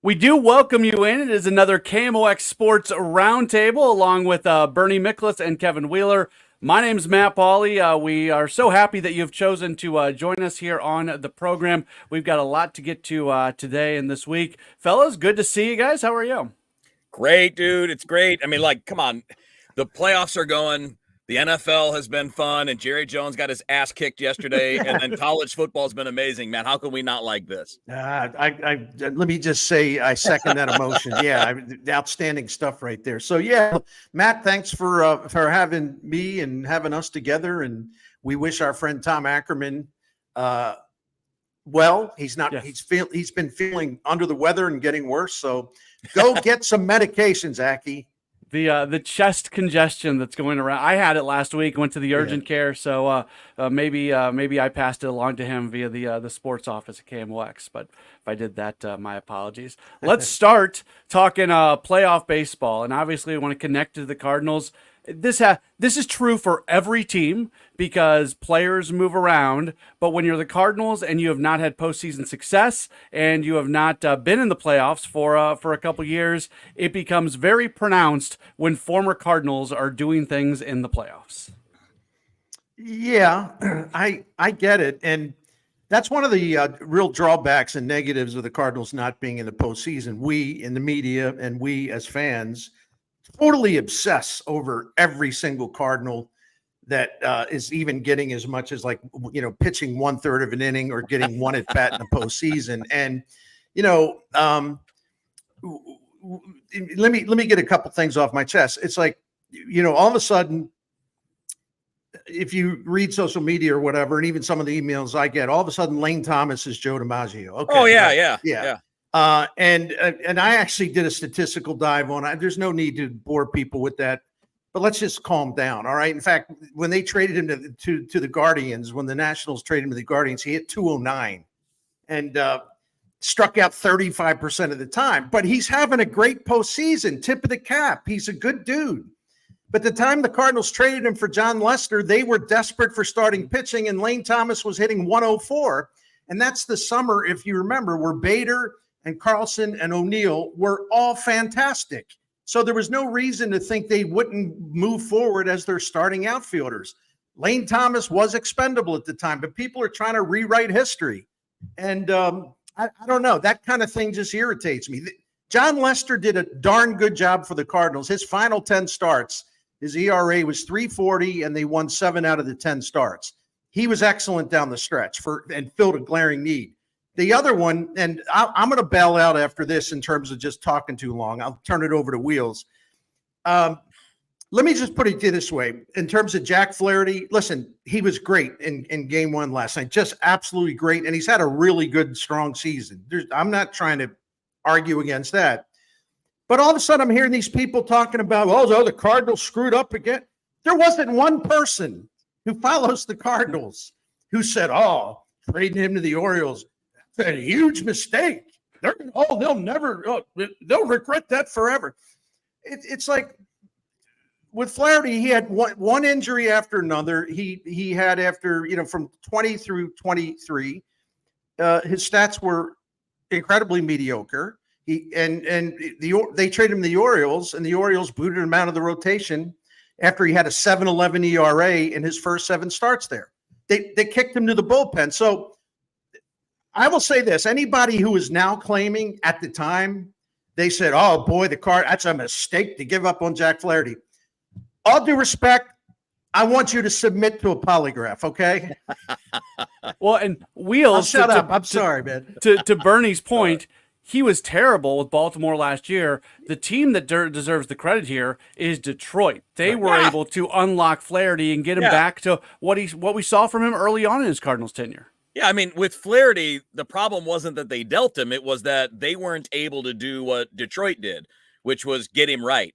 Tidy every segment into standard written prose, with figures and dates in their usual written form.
We do welcome you in. It is another KMOX Sports Roundtable along with Bernie Miklas and Kevin Wheeler. My name's Matt Pauley. We are so happy that you've chosen to join us here on the program. We've got a lot to get to today and this week. Fellas, good to see you guys. How are you? Great, dude. It's great. I mean, come on. The playoffs are going. The NFL has been fun, and Jerry Jones got his ass kicked yesterday, and then college football has been amazing, man. How can we not like this? Let me just say I second that emotion. Yeah, outstanding stuff right there. So, yeah, Matt, thanks for having me and having us together, and we wish our friend Tom Ackerman well. He's not. Yes. He's been feeling under the weather and getting worse. So, go get some medications, Aki. The chest congestion that's going around. I had it last week. Went to the urgent care, so maybe I passed it along to him via the sports office at KMOX. But if I did that, my apologies. Let's start talking playoff baseball, and obviously we want to connect to the Cardinals. This is true for every team because players move around. But when you're the Cardinals and you have not had postseason success and you have not been in the playoffs for a couple years, it becomes very pronounced when former Cardinals are doing things in the playoffs. Yeah, I get it, and that's one of the real drawbacks and negatives of the Cardinals not being in the postseason. We in the media and we as fans totally obsess over every single Cardinal that is even getting as much as pitching 1/3 of an inning or getting one at bat in the postseason. And, let me get a couple things off my chest. It's like, all of a sudden, if you read social media or whatever, and even some of the emails I get, all of a sudden Lane Thomas is Joe DiMaggio. Okay. Oh, yeah. And I actually did a statistical dive on it. There's no need to bore people with that, but let's just calm down. All right. In fact, when they traded him to the Guardians, when the Nationals traded him to the Guardians, he hit 209 and struck out 35% of the time. But he's having a great postseason, tip of the cap. He's a good dude. But the time the Cardinals traded him for John Lester, they were desperate for starting pitching, and Lane Thomas was hitting 104. And that's the summer, if you remember, where Bader and Carlson and O'Neill were all fantastic. So there was no reason to think they wouldn't move forward as their starting outfielders. Lane Thomas was expendable at the time, but people are trying to rewrite history. And I don't know. That kind of thing just irritates me. John Lester did a darn good job for the Cardinals. His final 10 starts, his ERA was 3.40, and they won 7 out of the 10 starts. He was excellent down the stretch and filled a glaring need. The other one, and I'm going to bail out after this in terms of just talking too long. I'll turn it over to Wheels. Let me just put it this way. In terms of Jack Flaherty, listen, he was great in game one last night. Just absolutely great. And he's had a really good, strong season. I'm not trying to argue against that. But all of a sudden, I'm hearing these people talking about, the Cardinals screwed up again. There wasn't one person who follows the Cardinals who said, trading him to the Orioles, a huge mistake. They'll regret that forever. It's like with Flaherty, he had one injury after another. He had from 20 through 23, his stats were incredibly mediocre. They traded him to the Orioles, and the Orioles booted him out of the rotation after he had a 7.11 ERA in his first 7 starts there. They kicked him to the bullpen. So I will say this, anybody who is now claiming at the time, they said, that's a mistake to give up on Jack Flaherty. All due respect, I want you to submit to a polygraph, okay? Well, and Wheels. Shut up. I'm sorry, man. To Bernie's point, he was terrible with Baltimore last year. The team that deserves the credit here is Detroit. They were able to unlock Flaherty and get him back to what we saw from him early on in his Cardinals tenure. Yeah, I mean, with Flaherty, the problem wasn't that they dealt him. It was that they weren't able to do what Detroit did, which was get him right?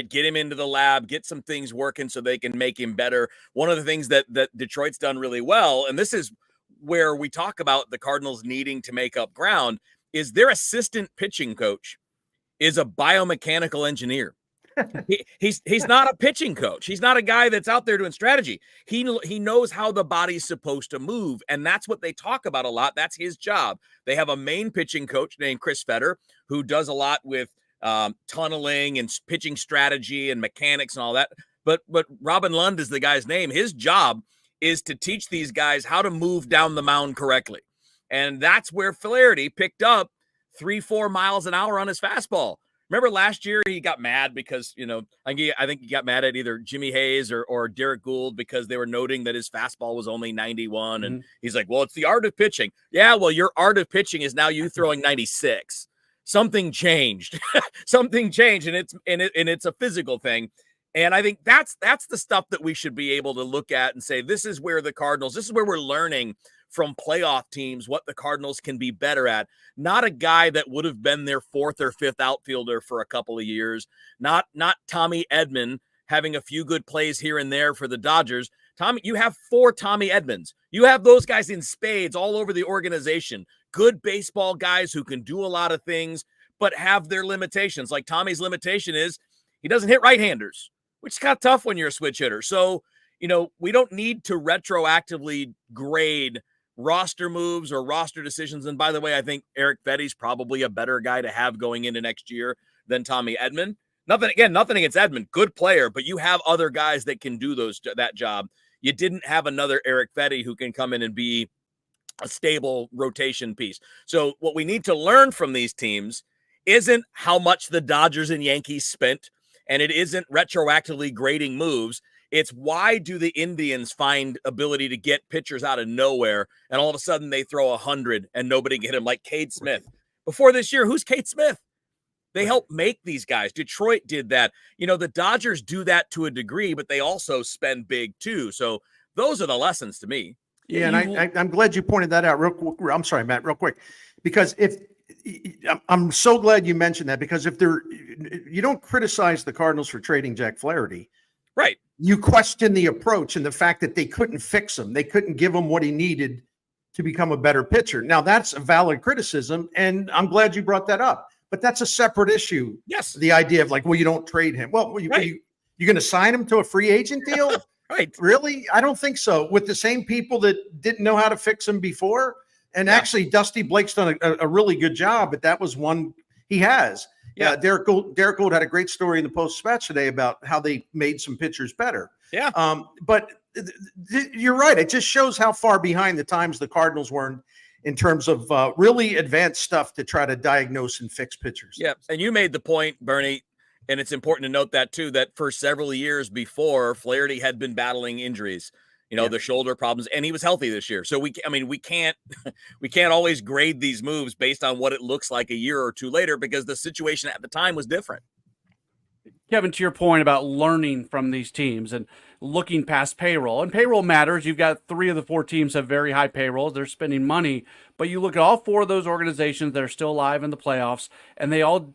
Get him into the lab, get some things working so they can make him better. One of the things that Detroit's done really well, and this is where we talk about the Cardinals needing to make up ground, is their assistant pitching coach is a biomechanical engineer. He's not a pitching coach. He's not a guy that's out there doing strategy. He knows how the body's supposed to move, and that's what they talk about a lot. That's his job. They have a main pitching coach named Chris Fetter who does a lot with tunneling and pitching strategy and mechanics and all that. But Robin Lund is the guy's name. His job is to teach these guys how to move down the mound correctly, and that's where Flaherty picked up 3-4 miles an hour on his fastball. Remember last year he got mad because, I think he got mad at either Jimmy Hayes or Derek Gould because they were noting that his fastball was only 91. And he's like, well, it's the art of pitching. Yeah, well, your art of pitching is now you throwing 96. Something changed. Something changed, and it's a physical thing. And I think that's the stuff that we should be able to look at and say, this is where we're learning from playoff teams what the Cardinals can be better at. Not a guy that would have been their 4th or 5th outfielder for a couple of years. Not Tommy Edman having a few good plays here and there for the Dodgers. Tommy, you have 4 Tommy Edmans. You have those guys in spades all over the organization. Good baseball guys who can do a lot of things, but have their limitations. Like Tommy's limitation is he doesn't hit right-handers, which is kind of tough when you're a switch hitter. So, we don't need to retroactively grade roster moves or roster decisions. And by the way, I think Eric Fetty's probably a better guy to have going into next year than Tommy Edman. Nothing against Edman, good player, but you have other guys that can do that job. You didn't have another Eric Fetty who can come in and be a stable rotation piece. So what we need to learn from these teams isn't how much the Dodgers and Yankees spent, and it isn't retroactively grading moves. It's why do the Indians find ability to get pitchers out of nowhere, and all of a sudden they throw 100 and nobody get him, like Cade Smith. Before this year, who's Cade Smith? They helped make these guys. Detroit did that. The Dodgers do that to a degree, but they also spend big too. So those are the lessons to me. Yeah, and I'm glad you pointed that out. I'm sorry, Matt, real quick, because I'm so glad you mentioned that, because you don't criticize the Cardinals for trading Jack Flaherty. Right. You question the approach and the fact that they couldn't fix him. They couldn't give him what he needed to become a better pitcher. Now, that's a valid criticism, and I'm glad you brought that up. But that's a separate issue. Yes. The idea of you don't trade him. Well, you're going to sign him to a free agent deal? Right. Really? I don't think so. With the same people that didn't know how to fix him before. And actually, Dusty Blake's done a really good job, but that was one he has. Yeah, Derek Gould had a great story in the Post-Dispatch today about how they made some pitchers better. Yeah. But you're right. It just shows how far behind the times the Cardinals were in terms of really advanced stuff to try to diagnose and fix pitchers. Yeah, and you made the point, Bernie, and it's important to note that too, that for several years before, Flaherty had been battling injuries. The shoulder problems, and he was healthy this year. So we can't always grade these moves based on what it looks like a year or two later, because the situation at the time was different. Kevin, to your point about learning from these teams and looking past payroll, and payroll matters. You've got 3 of the 4 teams have very high payrolls. They're spending money, but you look at all 4 of those organizations that are still alive in the playoffs, and they all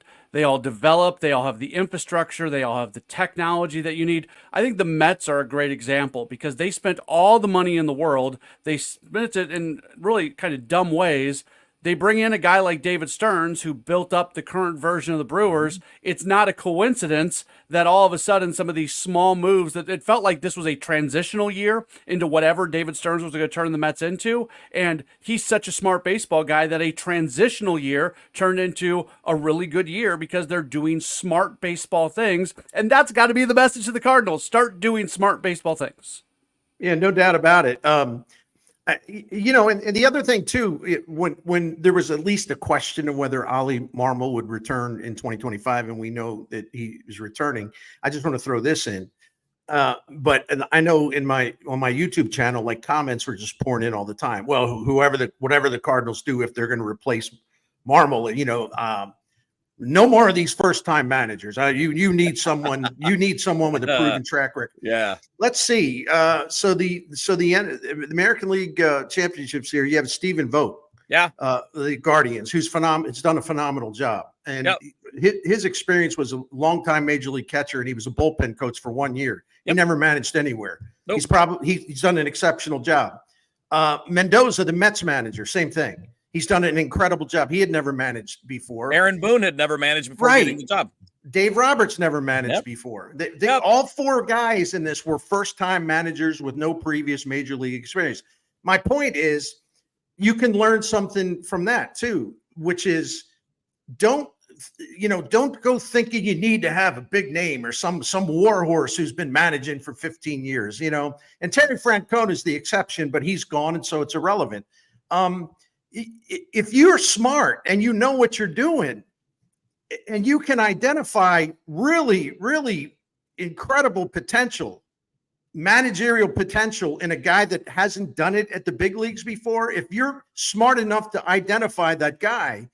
develop. They all have the infrastructure. They all have the technology that you need. I think the Mets are a great example because they spent all the money in the world. They spent it in really kind of dumb ways. They bring in a guy like David Stearns, who built up the current version of the Brewers. It's not a coincidence that all of a sudden some of these small moves, that it felt like this was a transitional year into whatever David Stearns was going to turn the Mets into. And he's such a smart baseball guy that a transitional year turned into a really good year because they're doing smart baseball things. And that's got to be the message to the Cardinals. Start doing smart baseball things. Yeah, no doubt about it. And the other thing too, when there was at least a question of whether Ollie Marmol would return in 2025, and we know that he is returning, I just want to throw this in. But I know on my YouTube channel, comments were just pouring in all the time. Well, whatever the Cardinals do, if they're going to replace Marmol, no more of these first-time managers. You need someone. You need someone with a proven track record. Yeah. Let's see. So the American League championships here. You have Stephen Vogt. Yeah. The Guardians, who's phenomenal. It's done a phenomenal job, and his experience was a longtime major league catcher, and he was a bullpen coach for 1 year. He never managed anywhere. Nope. He's done an exceptional job. Mendoza, the Mets manager, same thing. He's done an incredible job. He had never managed before. Aaron Boone had never managed before getting the job. Dave Roberts never managed Yep. before. Yep. All four guys in this were first-time managers with no previous major league experience. My point is, you can learn something from that too, which is don't go thinking you need to have a big name or some war horse who's been managing for 15 years, and Terry Francona is the exception, but he's gone. And so it's irrelevant. If you're smart and you know what you're doing and you can identify really, really incredible potential, managerial potential in a guy that hasn't done it at the big leagues before, if you're smart enough to identify that guy,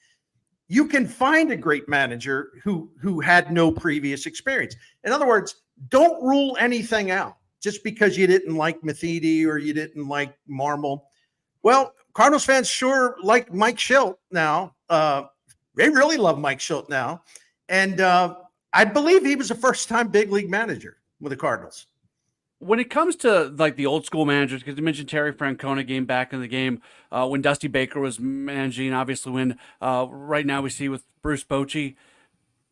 you can find a great manager who had no previous experience. In other words, don't rule anything out just because you didn't like Matheny or you didn't like Marmol. Well, Cardinals fans sure like Mike Schilt now. They really love Mike Schilt now. And I believe he was a first-time big league manager with the Cardinals. When it comes to like the old school managers, because you mentioned Terry Francona game back in the game when Dusty Baker was managing, obviously when right now we see with Bruce Bochy,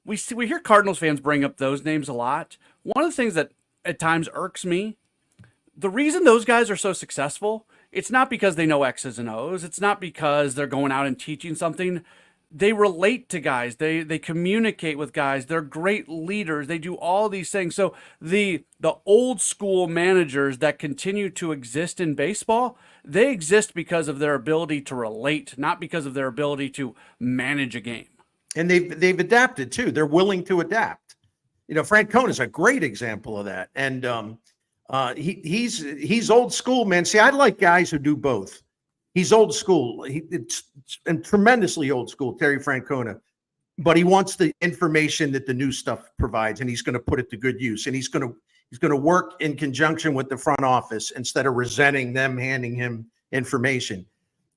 we hear Cardinals fans bring up those names a lot. One of the things that at times irks me, the reason those guys are so successful, it's not because they know X's and O's. It's not because they're going out and teaching something. They relate to guys. They communicate with guys. They're great leaders. They do all these things. So the old school managers that continue to exist in baseball, they exist because of their ability to relate, not because of their ability to manage a game. And they've adapted too. They're willing to adapt. Francona is a great example of that. And he's old school, man. See, I like guys who do both. He's old school. It's tremendously old school, Terry Francona, but he wants the information that the new stuff provides, and he's going to put it to good use. And he's going to work in conjunction with the front office instead of resenting them handing him information.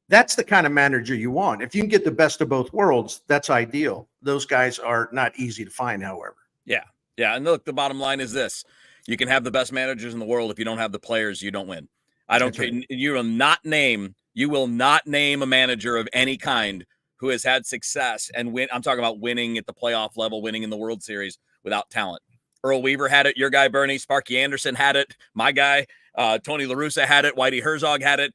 That's the kind of manager you want. If you can get the best of both worlds, that's ideal. Those guys are not easy to find, however. Yeah. Yeah. And look, the bottom line is this: you can have the best managers in the world. If you don't have the players, you don't win. I don't care. Right. You will not name a manager of any kind who has had success and win. I'm talking about winning at the playoff level, winning in the World Series without talent. Earl Weaver had it. Your guy, Bernie. Sparky Anderson had it. My guy, Tony La Russa had it. Whitey Herzog had it.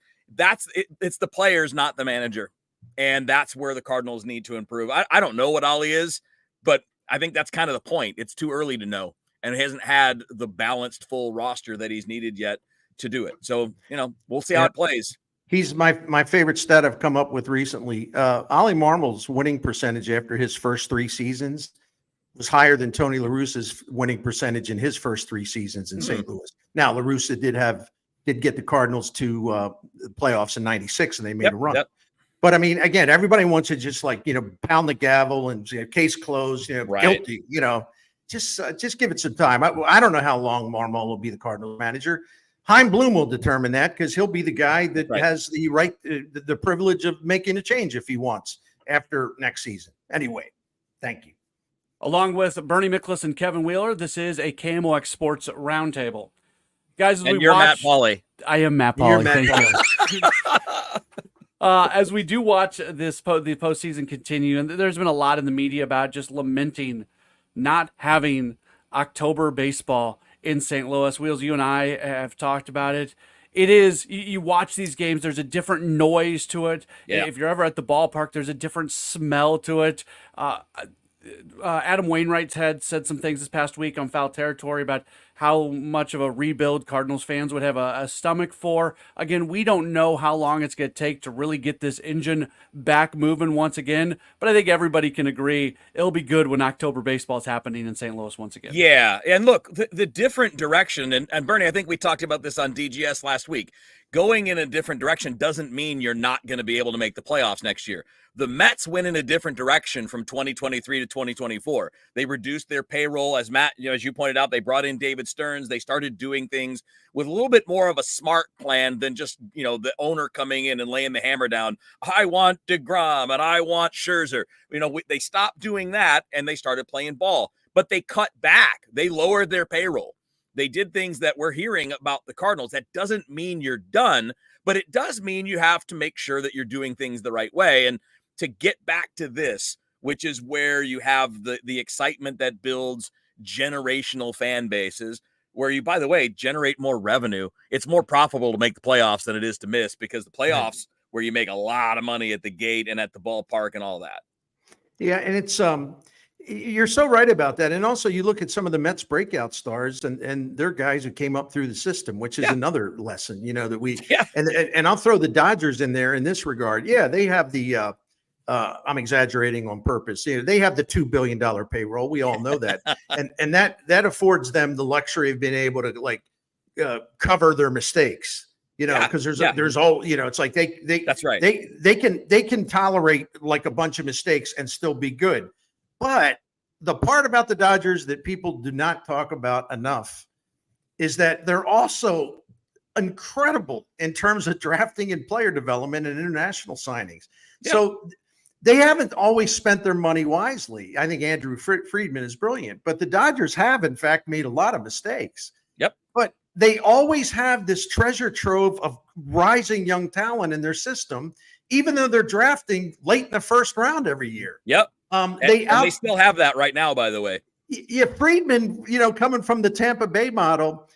It's the players, not the manager. And that's where the Cardinals need to improve. I don't know what Ollie is, but I think that's kind of the point. It's too early to know. And he hasn't had the balanced full roster that he's needed yet to do it. So, we'll see how it plays. He's my favorite stat I've come up with recently. Ollie Marmol's winning percentage after his first 3 seasons was higher than Tony La Russa's winning percentage in his first 3 seasons in St. Louis. Now, La Russa did get the Cardinals to the playoffs in '96, and they made a run. Yep. But I mean, again, everybody wants to just pound the gavel and case closed, right. Guilty, just give it some time. I don't know how long Marmol will be the Cardinals manager. Chaim Bloom will determine that because he'll be the guy that has the right, the privilege of making a change if he wants after next season. Anyway, thank you. Along with Bernie Miklasz and Kevin Wheeler, this is a KMOX Sports Roundtable. Guys, you're Matt Pauley. I am Matt Pauley. Thank you. As we do watch the postseason continue, and there's been a lot in the media about just lamenting not having October baseball in St. Louis. Wheels, you and I have talked about it. It is, you watch these games, there's a different noise to it. Yeah. If you're ever at the ballpark, there's a different smell to it. Adam Wainwright had said some things this past week on Foul Territory about how much of a rebuild Cardinals fans would have a stomach for. Again, we don't know how long it's going to take to really get this engine back moving once again, but I think everybody can agree it'll be good when October baseball is happening in St. Louis once again. Yeah, and look, the different direction, and Bernie, I think we talked about this on DGS last week. Going in a different direction doesn't mean you're not going to be able to make the playoffs next year. The Mets went in a different direction from 2023 to 2024. They reduced their payroll, as Matt, as you pointed out. They brought in David Stearns. They started doing things with a little bit more of a smart plan than just the owner coming in and laying the hammer down. I want DeGrom and I want Scherzer. They stopped doing that and they started playing ball. But they cut back. They lowered their payroll. They did things that we're hearing about the Cardinals. That doesn't mean you're done, but it does mean you have to make sure that you're doing things the right way. And to get back to this, which is where you have the excitement that builds generational fan bases, where you, by the way, generate more revenue. It's more profitable to make the playoffs than it is to miss, because the playoffs where you make a lot of money at the gate and at the ballpark and all that. Yeah, and it's you're so right about that. And also you look at some of the Mets breakout stars and they're guys who came up through the system, which is another lesson, that we and I'll throw the Dodgers in there in this regard. Yeah, they have the I'm exaggerating on purpose. They have the $2 billion payroll. We all know that. and that affords them the luxury of being able to cover their mistakes. Because there's all, it's like they that's right. They can tolerate like a bunch of mistakes and still be good. But the part about the Dodgers that people do not talk about enough is that they're also incredible in terms of drafting and player development and international signings. Yeah. So they haven't always spent their money wisely. I think Andrew Friedman is brilliant, but the Dodgers have, in fact, made a lot of mistakes. Yep. But they always have this treasure trove of rising young talent in their system, even though they're drafting late in the first round every year. Yep. They still have that right now, by the way. Yeah, Friedman, coming from the Tampa Bay model,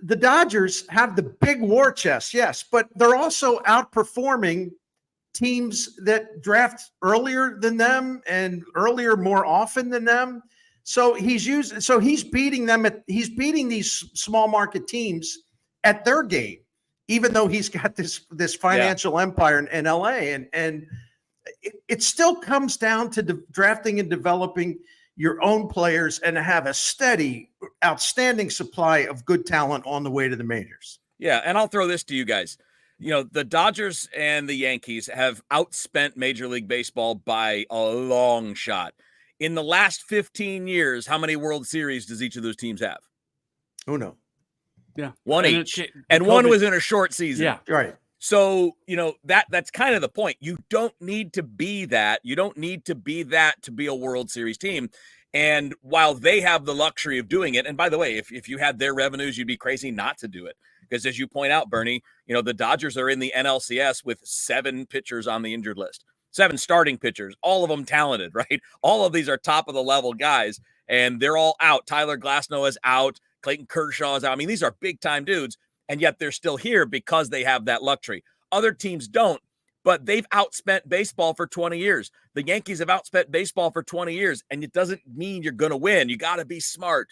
the Dodgers have the big war chest, yes, but they're also outperforming teams that draft earlier than them and earlier more often than them. So he's beating them he's beating these small market teams at their game, even though he's got this financial empire in LA. And it still comes down to drafting and developing your own players and have a steady, outstanding supply of good talent on the way to the majors. Yeah. And I'll throw this to you guys. The Dodgers and the Yankees have outspent Major League Baseball by a long shot. In the last 15 years, how many World Series does each of those teams have? Oh, no. Yeah. One each. And one was in a short season. Yeah. Right. So, that's kind of the point. You don't need to be that. You don't need to be that to be a World Series team. And while they have the luxury of doing it, and by the way, if you had their revenues, you'd be crazy not to do it. Because as you point out, Bernie, the Dodgers are in the NLCS with 7 pitchers on the injured list, 7 starting pitchers, all of them talented, right? All of these are top of the level guys, and they're all out. Tyler Glasnow is out. Clayton Kershaw is out. I mean, these are big time dudes, and yet they're still here because they have that luxury. Other teams don't, but they've outspent baseball for 20 years. The Yankees have outspent baseball for 20 years, and it doesn't mean you're going to win. You got to be smart.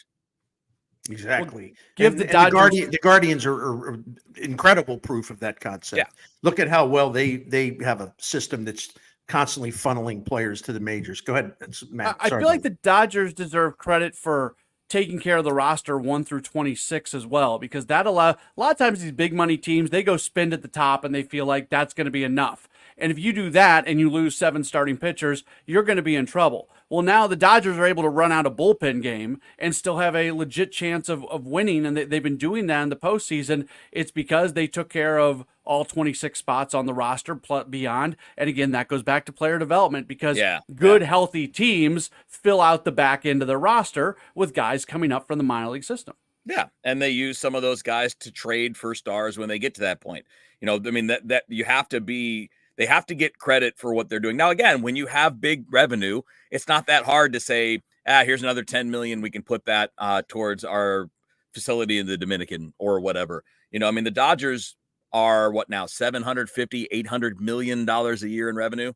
Exactly. Well, the Guardians are incredible proof of that concept. Yeah. Look at how well they have a system that's constantly funneling players to the majors. Go ahead, Matt. I feel like the Dodgers deserve credit for taking care of the roster 1 through 26 as well, because a lot of times these big money teams, they go spend at the top and they feel like that's going to be enough. And if you do that and you lose 7 starting pitchers, you're going to be in trouble. Well, now the Dodgers are able to run out a bullpen game and still have a legit chance of winning, and they've been doing that in the postseason. It's because they took care of all 26 spots on the roster beyond. And again, that goes back to player development, because healthy teams fill out the back end of their roster with guys coming up from the minor league system. Yeah, and they use some of those guys to trade for stars when they get to that point. That you have to be. They have to get credit for what they're doing. Now, again, when you have big revenue, it's not that hard to say, here's another 10 million. We can put that towards our facility in the Dominican or whatever. The Dodgers are what now, $750, $800 million a year in revenue.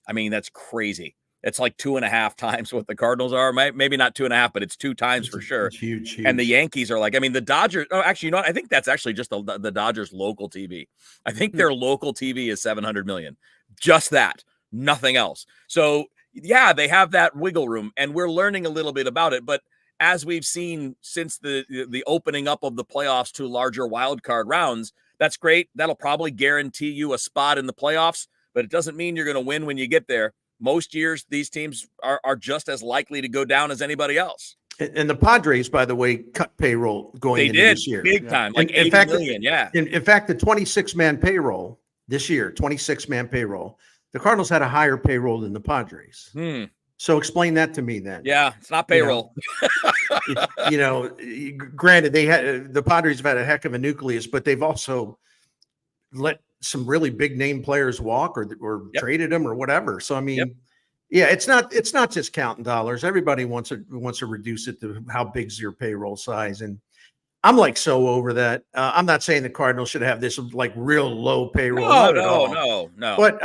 That's crazy. It's like 2.5 times what the Cardinals are. Maybe not 2.5, but it's 2 times for sure. It's huge. And the Yankees are like, the Dodgers. Oh, actually, I think that's actually just the Dodgers local TV. I think their local TV is 700 million. Just that, nothing else. So yeah, they have that wiggle room, and we're learning a little bit about it. But as we've seen since the opening up of the playoffs to larger wild card rounds, that's great. That'll probably guarantee you a spot in the playoffs, but it doesn't mean you're going to win when you get there. Most years, these teams are just as likely to go down as anybody else. And the Padres, by the way, cut payroll going into this year. Big time, like in 80 fact, million, yeah. In fact, the 26-man payroll this year, 26-man payroll, the Cardinals had a higher payroll than the Padres. So explain that to me then. Yeah, it's not payroll. Granted, the Padres have had a heck of a nucleus, but they've also let some really big name players walk or traded them or whatever. So, Yeah, it's not just counting dollars. Everybody wants to reduce it to how big's your payroll size, and I'm like so over that. I'm not saying the Cardinals should have this like real low payroll, No, not at no, all. no, no. But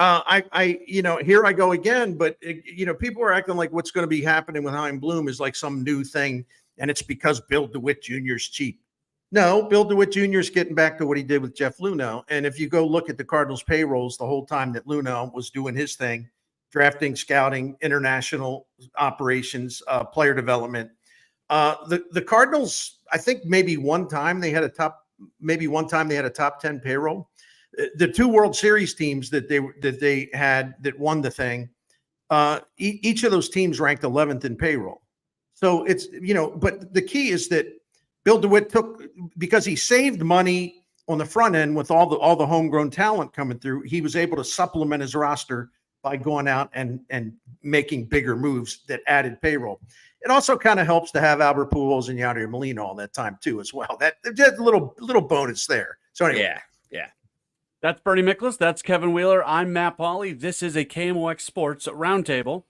here I go again. But people are acting like what's going to be happening with Hein Bloom is like some new thing, and it's because Bill DeWitt Jr. is cheap. No, Bill DeWitt Jr. is getting back to what he did with Jeff Luhnow. And if you go look at the Cardinals payrolls the whole time that Luhnow was doing his thing, drafting, scouting, international operations, player development, the Cardinals, I think maybe one time they had a top 10 payroll. The two World Series teams that they had that won the thing, each of those teams ranked 11th in payroll. So it's, but the key is that Bill DeWitt because he saved money on the front end with all the homegrown talent coming through, he was able to supplement his roster by going out and making bigger moves that added payroll. It also kind of helps to have Albert Pujols and Yadier Molina all that time too, as well. That just a little bonus there. So anyway, Yeah. That's Bernie Miklasz. That's Kevin Wheeler. I'm Matt Pauley. This is a KMOX Sports Roundtable.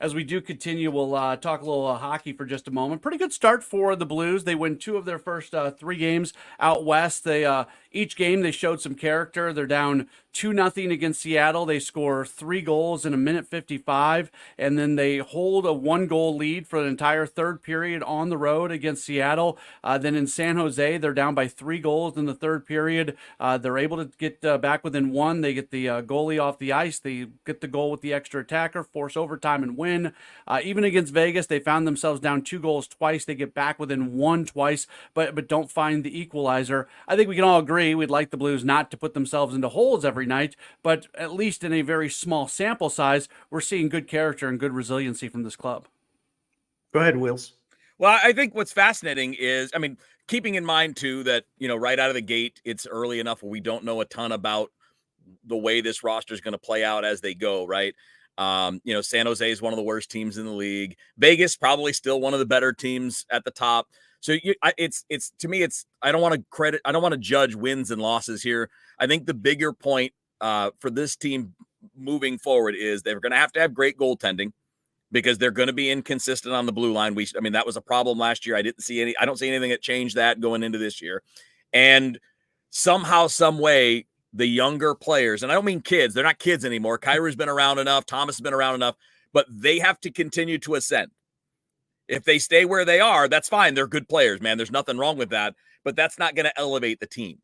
As we do continue, we'll talk a little hockey for just a moment. Pretty good start for the Blues. They win 2 of their first 3 games out west. They each game they showed some character. They're down 2-0 against Seattle. They score 3 goals in a minute 55, and then they hold a 1-goal lead for the entire third period on the road against Seattle. Then in San Jose, they're down by 3 goals in the third period. They're able to get back within 1. They get the goalie off the ice. They get the goal with the extra attacker, force overtime, and win. Even against Vegas, they found themselves down 2 goals twice. They get back within 1 twice, but don't find the equalizer. I think we can all agree we'd like the Blues not to put themselves into holes every night, but at least in a very small sample size, we're seeing good character and good resiliency from this club. Go ahead, Wills. Well, I think what's fascinating is, keeping in mind too that, right out of the gate, it's early enough where we don't know a ton about the way this roster is going to play out as they go, right? San Jose is one of the worst teams in the league. Vegas probably still one of the better teams at the top. So it's to me, I don't want to judge wins and losses here. I think the bigger point for this team moving forward is they're going to have great goaltending because they're going to be inconsistent on the blue line. That was a problem last year. I don't see anything that changed that going into this year. And somehow, some way, the younger players, and I don't mean kids, they're not kids anymore. Kyrie's been around enough. Thomas has been around enough, but they have to continue to ascend. If they stay where they are, that's fine. They're good players, man. There's nothing wrong with that, but that's not going to elevate the team.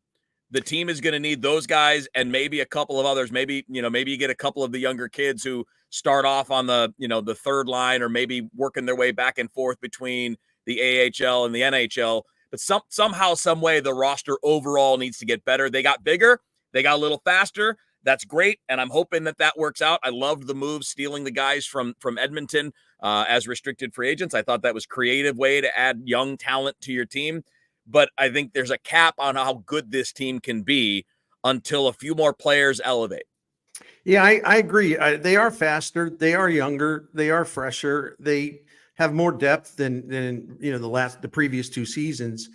The team is going to need those guys and maybe a couple of others. Maybe you get a couple of the younger kids who start off on the third line or maybe working their way back and forth between the AHL and the NHL. But somehow, some way, the roster overall needs to get better. They got bigger. They got a little faster. That's great, and I'm hoping that works out. I loved the move, stealing the guys from Edmonton as restricted free agents. I thought that was a creative way to add young talent to your team. But I think there's a cap on how good this team can be until a few more players elevate. Yeah, I agree. They are faster. They are younger. They are fresher. They have more depth than the previous 2 seasons.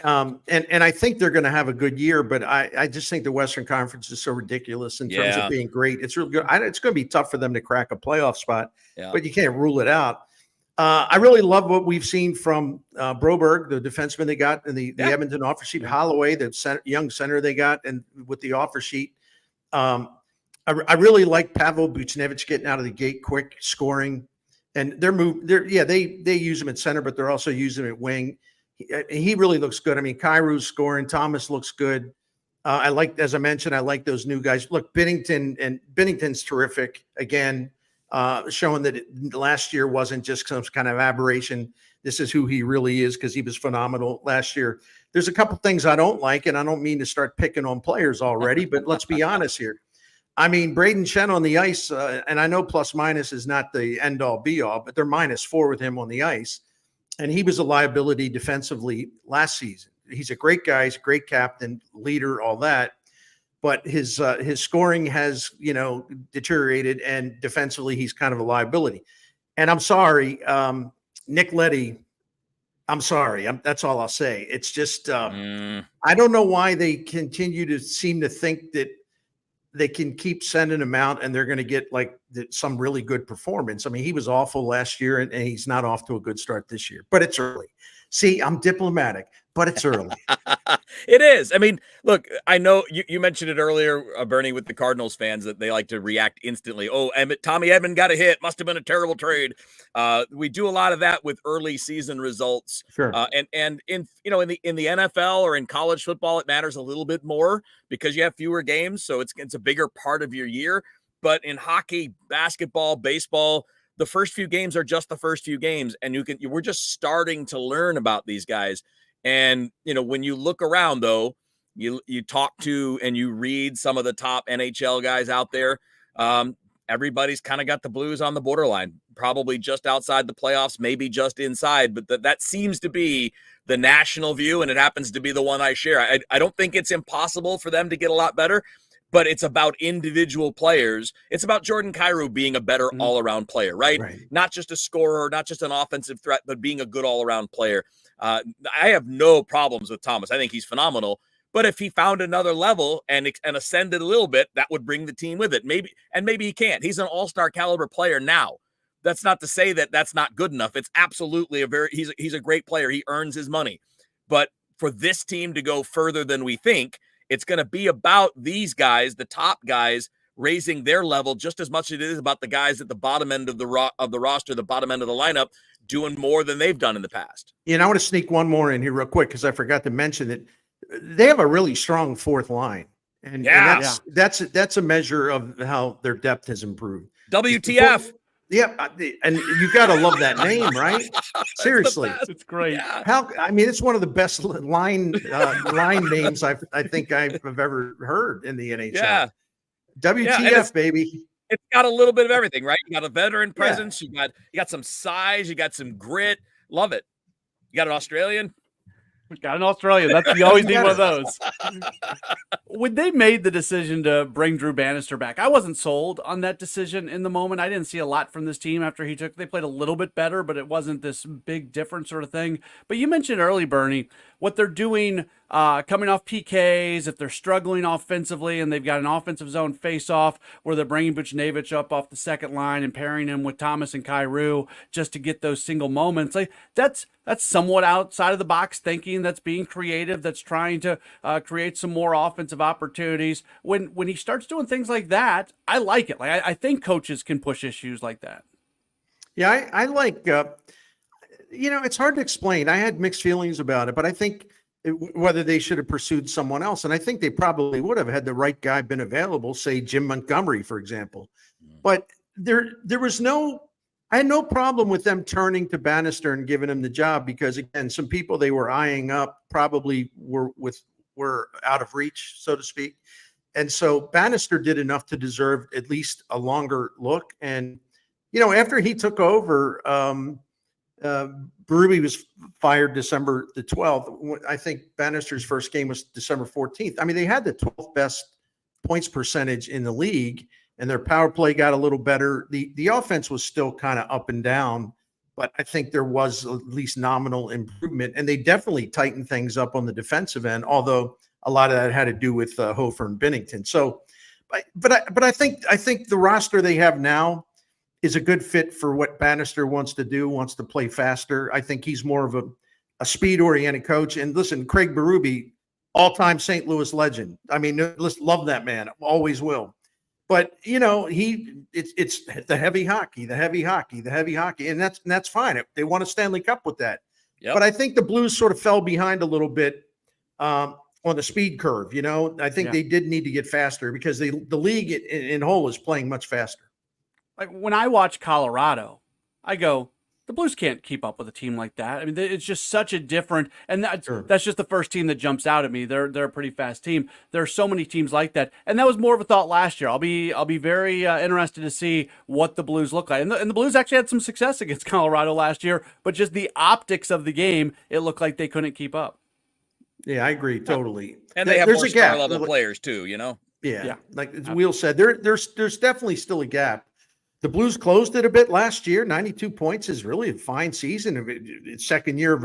And I think they're going to have a good year, but I just think the Western Conference is so ridiculous in terms of being great. It's really good. It's going to be tough for them to crack a playoff spot, but you can't rule it out. I really love what we've seen from Broberg, the defenseman they got in the Edmonton offer sheet, Holloway, the young center they got, and with the offer sheet. I really like Pavel Buchnevich getting out of the gate quick, scoring, and they use him at center, but they're also using him at wing. He really looks good. Kyrie's scoring. Thomas looks good. As I mentioned, I like those new guys. Look, Binnington's terrific again, showing that last year wasn't just some kind of aberration. This is who he really is because he was phenomenal last year. There's a couple things I don't like, and I don't mean to start picking on players already, but let's be honest here. Braden Shen on the ice, and I know plus minus is not the end all be all, but they're -4 with him on the ice. And he was a liability defensively last season. He's a great guy. He's a great captain, leader, all that. But his scoring has, deteriorated, and defensively he's kind of a liability. And I'm sorry, Nick Leddy. I'm sorry. That's all I'll say. It's just I don't know why they continue to seem to think that they can keep sending him out and they're going to get like some really good performance. I mean, he was awful last year and he's not off to a good start this year, but it's early. See, I'm diplomatic, but it's early. It is. I mean, look, I know you mentioned it earlier, Bernie, with the Cardinals fans that they like to react instantly. Oh, Tommy Edman got a hit. Must have been a terrible trade. We do a lot of that with early season results. Sure. And in the NFL or in college football, it matters a little bit more because you have fewer games, so it's a bigger part of your year. But in hockey, basketball, baseball, the first few games are just the first few games, and we're just starting to learn about these guys. And, when you look around, though, you talk to and you read some of the top NHL guys out there, everybody's kind of got the Blues on the borderline, probably just outside the playoffs, maybe just inside. But that seems to be the national view, and it happens to be the one I share. I don't think it's impossible for them to get a lot better, but it's about individual players. It's about Jordan Kyrou being a better all-around player, right? Not just a scorer, not just an offensive threat, but being a good all-around player. I have no problems with Thomas. I think he's phenomenal. But if he found another level and ascended a little bit, that would bring the team with it. Maybe he can't. He's an all-star caliber player now. That's not to say that that's not good enough. It's absolutely he's a great player. He earns his money. But for this team to go further than we think, it's going to be about these guys, the top guys, raising their level just as much as it is about the guys at the bottom end of the roster, the bottom end of the lineup, doing more than they've done in the past. And I want to sneak one more in here real quick because I forgot to mention that they have a really strong fourth line. And that's a measure of how their depth has improved. WTF. Yeah, and you got to love that name, right? Seriously, it's great. Yeah. It's one of the best line names I think I've ever heard in the NHL. Yeah, WTF, baby. It's got a little bit of everything, right? You got a veteran presence. You got some size. You got some grit. Love it. You got an Australian. We got an Australian. You always need one of those. When they made the decision to bring Drew Bannister back, I wasn't sold on that decision in the moment. I didn't see a lot from this team after they played a little bit better, but it wasn't this big difference sort of thing. But you mentioned early, Bernie, what they're doing coming off PKs, if they're struggling offensively and they've got an offensive zone face-off where they're bringing Buchnevich up off the second line and pairing him with Thomas and Kyrou just to get those single moments. That's somewhat outside of the box thinking. That's being creative. That's trying to create some more offensive opportunities. When he starts doing things like that, I like it. I think coaches can push issues like that. Yeah, I like. It's hard to explain. I had mixed feelings about it, but I think whether they should have pursued someone else, and I think they probably would have had the right guy been available, say Jim Montgomery, for example. But there was I had no problem with them turning to Bannister and giving him the job because, again, some people they were eyeing up probably were out of reach, so to speak. And so Bannister did enough to deserve at least a longer look. And, after he took over, Berube was fired December the 12th. I think Bannister's first game was December 14th. I mean, they had the 12th best points percentage in the league, and their power play got a little better. The offense was still kind of up and down, but I think there was at least nominal improvement, and they definitely tightened things up on the defensive end, although a lot of that had to do with Hofer and Binnington. So, but I think the roster they have now is a good fit for what Bannister wants to do, wants to play faster. I think he's more of a speed-oriented coach. And listen, Craig Berube, all-time St. Louis legend. I mean, let's love that man. Always will. But, it's the heavy hockey, and that's fine. They won a Stanley Cup with that. Yep. But I think the Blues sort of fell behind a little bit on the speed curve. I think they did need to get faster because the league in whole is playing much faster. Like when I watch Colorado, I go, the Blues can't keep up with a team like that. I mean, it's just such a different, and that's just the first team that jumps out at me. They're a pretty fast team. There are so many teams like that, and that was more of a thought last year. I'll be very interested to see what the Blues look like. And the Blues actually had some success against Colorado last year, but just the optics of the game, it looked like they couldn't keep up. Yeah, I agree totally. And they have more star level players too. Yeah. Like Wheel said, there's definitely still a gap. The Blues closed it a bit last year. 92 points is really a fine season. It's second year of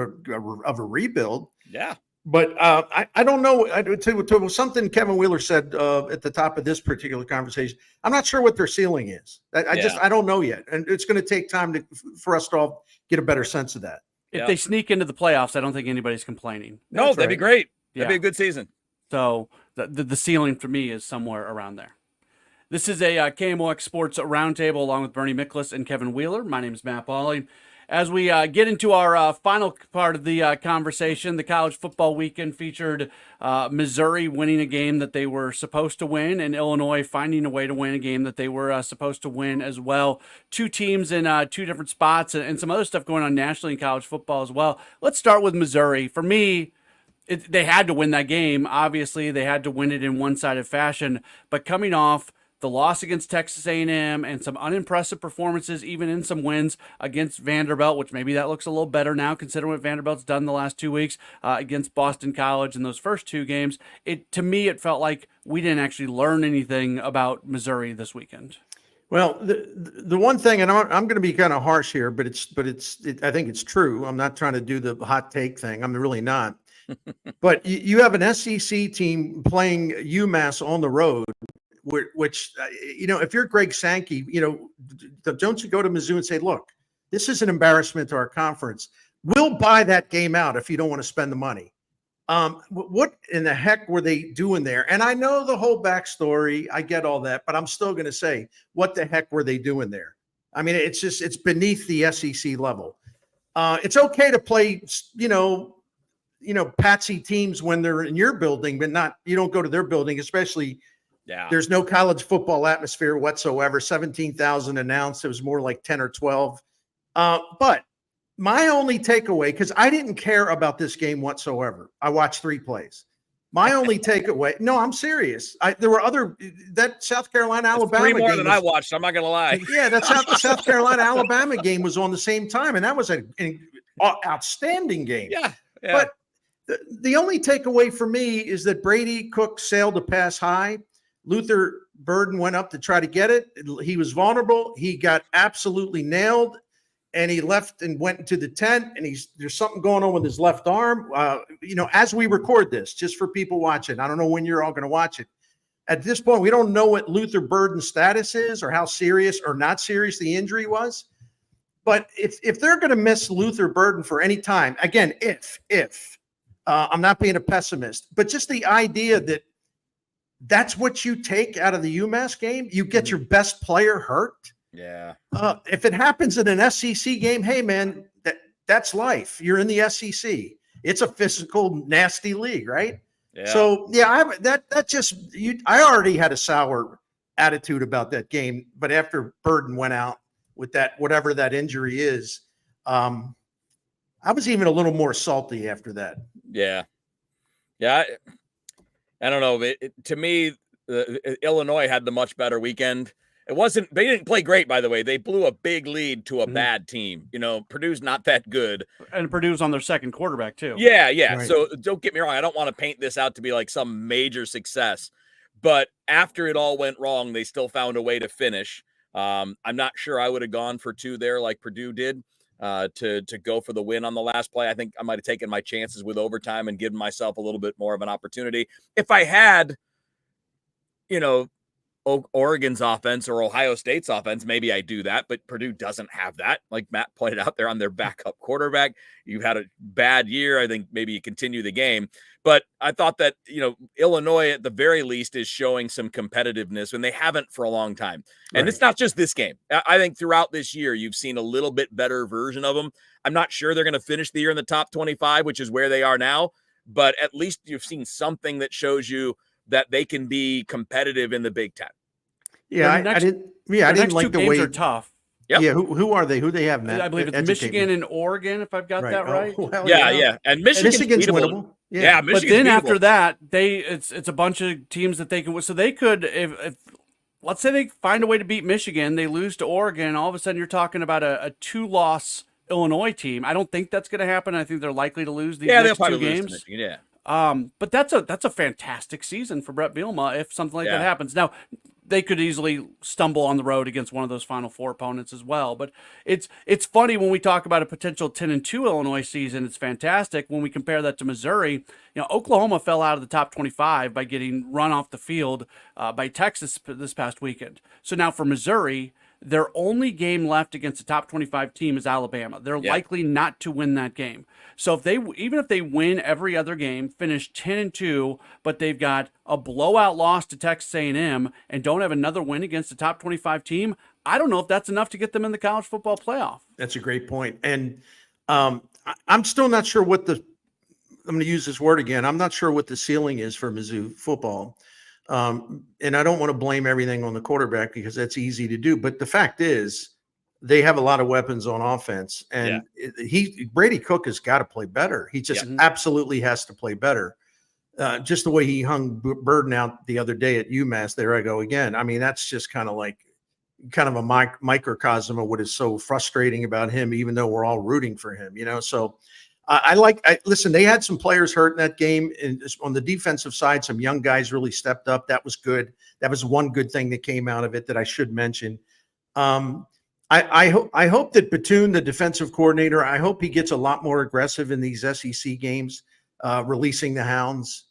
a rebuild. Yeah. But I don't know. To something Kevin Wheeler said at the top of this particular conversation, I'm not sure what their ceiling is. I don't know yet, and it's going to take time for us to all get a better sense of that. If they sneak into the playoffs, I don't think anybody's complaining. No, that'd be great. Yeah. That'd be a good season. So the ceiling for me is somewhere around there. This is a KMOX Sports Roundtable along with Bernie Miklasz and Kevin Wheeler. My name is Matt Pauling. As we get into our final part of the conversation, the college football weekend featured Missouri winning a game that they were supposed to win and Illinois finding a way to win a game that they were supposed to win as well. Two teams in two different spots and some other stuff going on nationally in college football as well. Let's start with Missouri. For me, they had to win that game. Obviously, they had to win it in one-sided fashion. But coming off the loss against Texas A&M and some unimpressive performances, even in some wins against Vanderbilt, which maybe that looks a little better now considering what Vanderbilt's done the last 2 weeks against Boston College in those first two games. To me, it felt like we didn't actually learn anything about Missouri this weekend. Well, the one thing, and I'm going to be kind of harsh here, but I think it's true. I'm not trying to do the hot take thing. I'm really not. But you have an SEC team playing UMass on the road, which if you're Greg Sankey, don't you go to Mizzou and say, look, this is an embarrassment to our conference. We'll buy that game out if you don't want to spend the money. What in the heck were they doing there? And I know the whole backstory. I get all that, but I'm still going to say, what the heck were they doing there? I mean, it's beneath the SEC level. It's okay to play, patsy teams when they're in your building, but you don't go to their building, especially. Yeah. There's no college football atmosphere whatsoever. 17,000 announced. It was more like 10 or 12. But my only takeaway, because I didn't care about this game whatsoever. I watched 3 plays. My only takeaway, no, I'm serious. There were that South Carolina, Alabama 3 more game than I watched. I'm not going to lie. Yeah, that South Carolina, Alabama game was on the same time. And that was an outstanding game. Yeah. But the only takeaway for me is that Brady Cook sailed to pass high. Luther Burden went up to try to get it. He was vulnerable. He got absolutely nailed, and he left and went into the tent, and there's something going on with his left arm. As we record this, just for people watching, I don't know when you're all going to watch it. At this point, we don't know what Luther Burden's status is or how serious or not serious the injury was. But if they're going to miss Luther Burden for any time, again, if I'm not being a pessimist, but just the idea that that's what you take out of the UMass game. You get your best player hurt. Yeah. If it happens in an SEC game, hey man, that's life. You're in the SEC. It's a physical, nasty league, right? Yeah. So yeah, I already had a sour attitude about that game, but after Burden went out with that, whatever that injury is, I was even a little more salty after that. Yeah. Yeah. I don't know. To me, Illinois had the much better weekend. They didn't play great, by the way. They blew a big lead to a bad team. Purdue's not that good. And Purdue's on their second quarterback, too. Yeah. Right. So don't get me wrong. I don't want to paint this out to be like some major success. But after it all went wrong, they still found a way to finish. I'm not sure I would have gone for 2 there like Purdue did. To go for the win on the last play. I think I might have taken my chances with overtime and given myself a little bit more of an opportunity. If I had, Oregon's offense or Ohio State's offense, maybe I do that, but Purdue doesn't have that. Like Matt pointed out there on their backup quarterback. You've had a bad year. I think maybe you continue the game. But I thought that, Illinois at the very least is showing some competitiveness when they haven't for a long time. And It's not just this game. I think throughout this year, you've seen a little bit better version of them. I'm not sure they're going to finish the year in the top 25, which is where they are now. But at least you've seen something that shows you that they can be competitive in the Big Ten. Yeah, I didn't like the way are tough. Yep. Yeah, who are they? Who they have, Matt? I believe it's Michigan and Oregon, if I've got that right. Oh, well, yeah. And Michigan's winnable. Yeah, but then after that, it's a bunch of teams that they can. So they could, if let's say they find a way to beat Michigan, they lose to Oregon. All of a sudden, you're talking about a 2-loss Illinois team. I don't think that's going to happen. I think they're likely to lose these next 2 games. Michigan, yeah. But that's a fantastic season for Brett Bielema if something like that happens. Now, they could easily stumble on the road against one of those Final Four opponents as well. But it's funny when we talk about a potential 10-2 Illinois season. It's fantastic when we compare that to Missouri. Oklahoma fell out of the top 25 by getting run off the field by Texas this past weekend. So now for Missouri, their only game left against a top 25 team is Alabama. They're likely not to win that game. So even if they win every other game, finish 10-2, but they've got a blowout loss to Texas A&M and don't have another win against a top 25 team, I don't know if that's enough to get them in the college football playoff. That's a great point. And I'm still not sure I'm going to use this word again. I'm not sure what the ceiling is for Mizzou football. And I don't want to blame everything on the quarterback because that's easy to do. But the fact is, they have a lot of weapons on offense, and Brady Cook has got to play better. He just absolutely has to play better. Just the way he hung Burden out the other day at UMass. There I go again. I mean, that's just kind of a microcosm of what is so frustrating about him, even though we're all rooting for him. So. Listen, they had some players hurt in that game. And on the defensive side, some young guys really stepped up. That was good. That was one good thing that came out of it that I should mention. I hope that Batoon, the defensive coordinator, I hope he gets a lot more aggressive in these SEC games, releasing the hounds,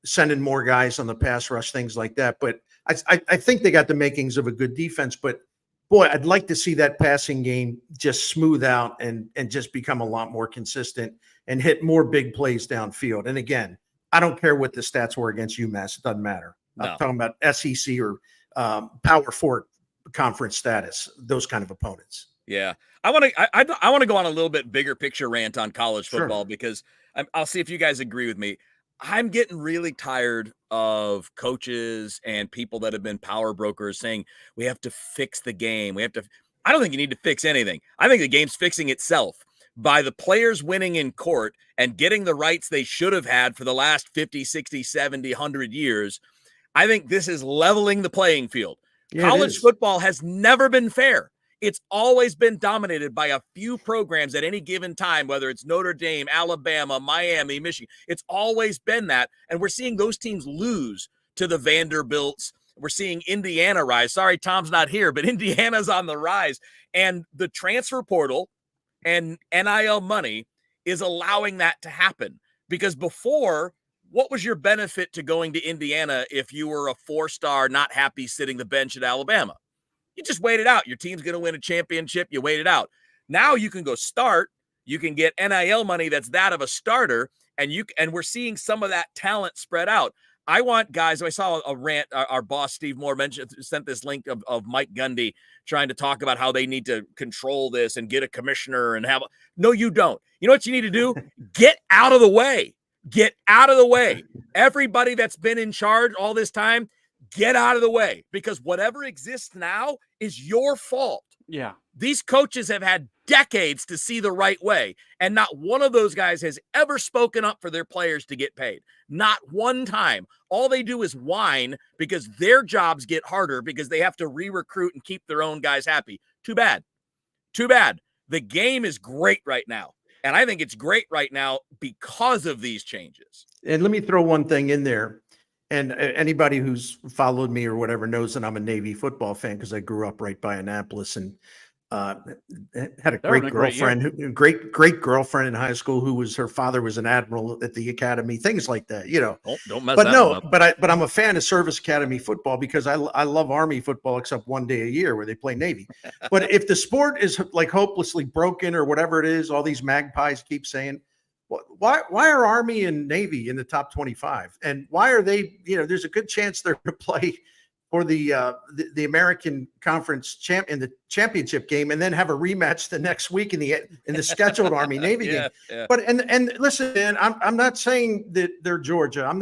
sending more guys on the pass rush, things like that. But I think they got the makings of a good defense, but boy, I'd like to see that passing game just smooth out and just become a lot more consistent and hit more big plays downfield. And again, I don't care what the stats were against UMass. It doesn't matter. No. I'm talking about SEC or Power Four conference status, those kind of opponents. Yeah. I want to go on a little bit bigger picture rant on college football because I'll see if you guys agree with me. I'm getting really tired of coaches and people that have been power brokers saying we have to fix the game. I don't think you need to fix anything. I think the game's fixing itself by the players winning in court and getting the rights they should have had for the last 50, 60, 70, 100 years. I think this is leveling the playing field. Yeah, college football has never been fair. It's always been dominated by a few programs at any given time, whether it's Notre Dame, Alabama, Miami, Michigan. It's always been that. And we're seeing those teams lose to the Vanderbilts. We're seeing Indiana rise. Sorry, Tom's not here, but Indiana's on the rise. And the transfer portal and NIL money is allowing that to happen. Because before, what was your benefit to going to Indiana if you were a four-star, not happy sitting the bench at Alabama? You just wait it out. Your team's going to win a championship. You wait it out. Now you can go start. You can get NIL money that's that of a starter, and we're seeing some of that talent spread out. I want guys. I saw a rant. Our boss Steve Moore sent this link of Mike Gundy trying to talk about how they need to control this and get a commissioner and have. No, you don't. You know what you need to do? Get out of the way. Get out of the way. Everybody that's been in charge all this time. Get out of the way, because whatever exists now is your fault. Yeah. These coaches have had decades to see the right way, and not one of those guys has ever spoken up for their players to get paid. Not one time. All they do is whine because their jobs get harder because they have to re-recruit and keep their own guys happy. Too bad. Too bad. The game is great right now, and I think it's great right now because of these changes. And let me throw one thing in there. And anybody who's followed me or whatever knows that I'm a Navy football fan because I grew up right by Annapolis and had a great girlfriend, great girlfriend in high school her father was an admiral at the academy, things like that, Don't mess but that no, up. but I'm a fan of Service Academy football because I love Army football except one day a year where they play Navy. But if the sport is like hopelessly broken or whatever it is, all these magpies keep saying, why are Army and Navy in the top 25? And why are they, there's a good chance they're going to play for the American Conference in the championship game and then have a rematch the next week in the scheduled Army Navy game. Yeah. But and listen, man, I'm not saying that they're Georgia. I'm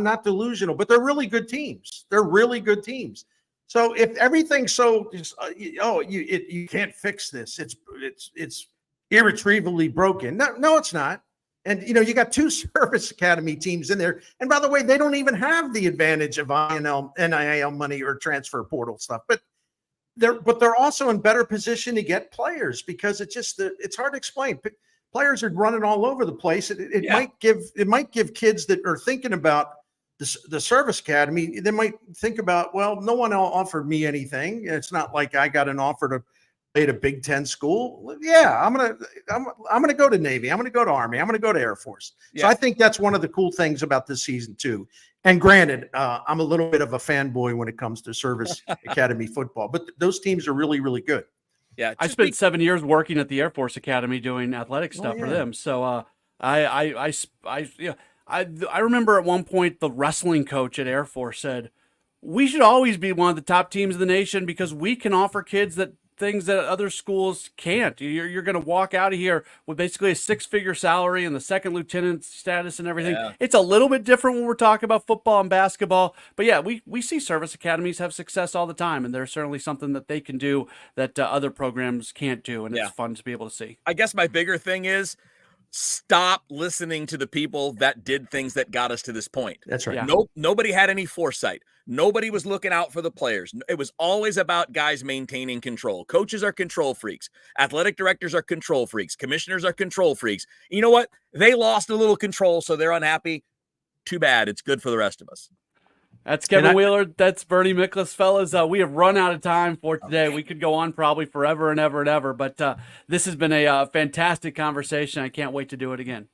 not delusional, but they're really good teams. They're really good teams. So if everything's so you can't fix this. It's irretrievably broken. No, it's not. And, you got two Service Academy teams in there. And by the way, they don't even have the advantage of NIL money or transfer portal stuff. But they're also in better position to get players because it's hard to explain. Players are running all over the place. It might give kids that are thinking about the service academy, they might think about, well, no one offered me anything. It's not like I got an offer to play at a Big Ten school. Yeah, I'm gonna go to Navy. I'm gonna go to Army. I'm gonna go to Air Force. So I think that's one of the cool things about this season too. And granted, I'm a little bit of a fanboy when it comes to service academy football, but those teams are really, really good. Yeah, I spent 7 years working at the Air Force Academy doing athletic stuff for them. So I remember at one point the wrestling coach at Air Force said, "We should always be one of the top teams in the nation because we can offer kids that things that other schools can't. You're going to walk out of here with basically a 6-figure salary and the second lieutenant status and everything." Yeah. It's a little bit different when we're talking about football and basketball, but yeah, we see service academies have success all the time, and there's certainly something that they can do that other programs can't do, and it's fun to be able to see. I guess my bigger thing is stop listening to the people that did things that got us to this point. That's right. Yeah. Nobody had any foresight. Nobody was looking out for the players. It was always about guys maintaining control. Coaches are control freaks. Athletic directors are control freaks. Commissioners are control freaks. You know what? They lost a little control, so they're unhappy. Too bad. It's good for the rest of us. That's Kevin Wheeler. That's Bernie Miklas, fellas. We have run out of time for today. We could go on probably forever and ever and ever, but this has been a fantastic conversation. I can't wait to do it again.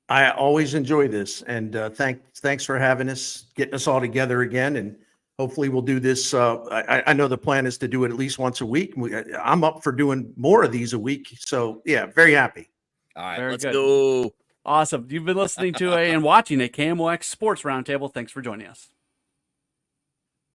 I always enjoy this, and thanks for having us, getting us all together again, and hopefully we'll do this. I know the plan is to do it at least once a week. I'm up for doing more of these a week, so yeah, very happy. All right, Very let's good. go. Awesome. You've been listening to and watching a KMOX Sports Roundtable. Thanks for joining us.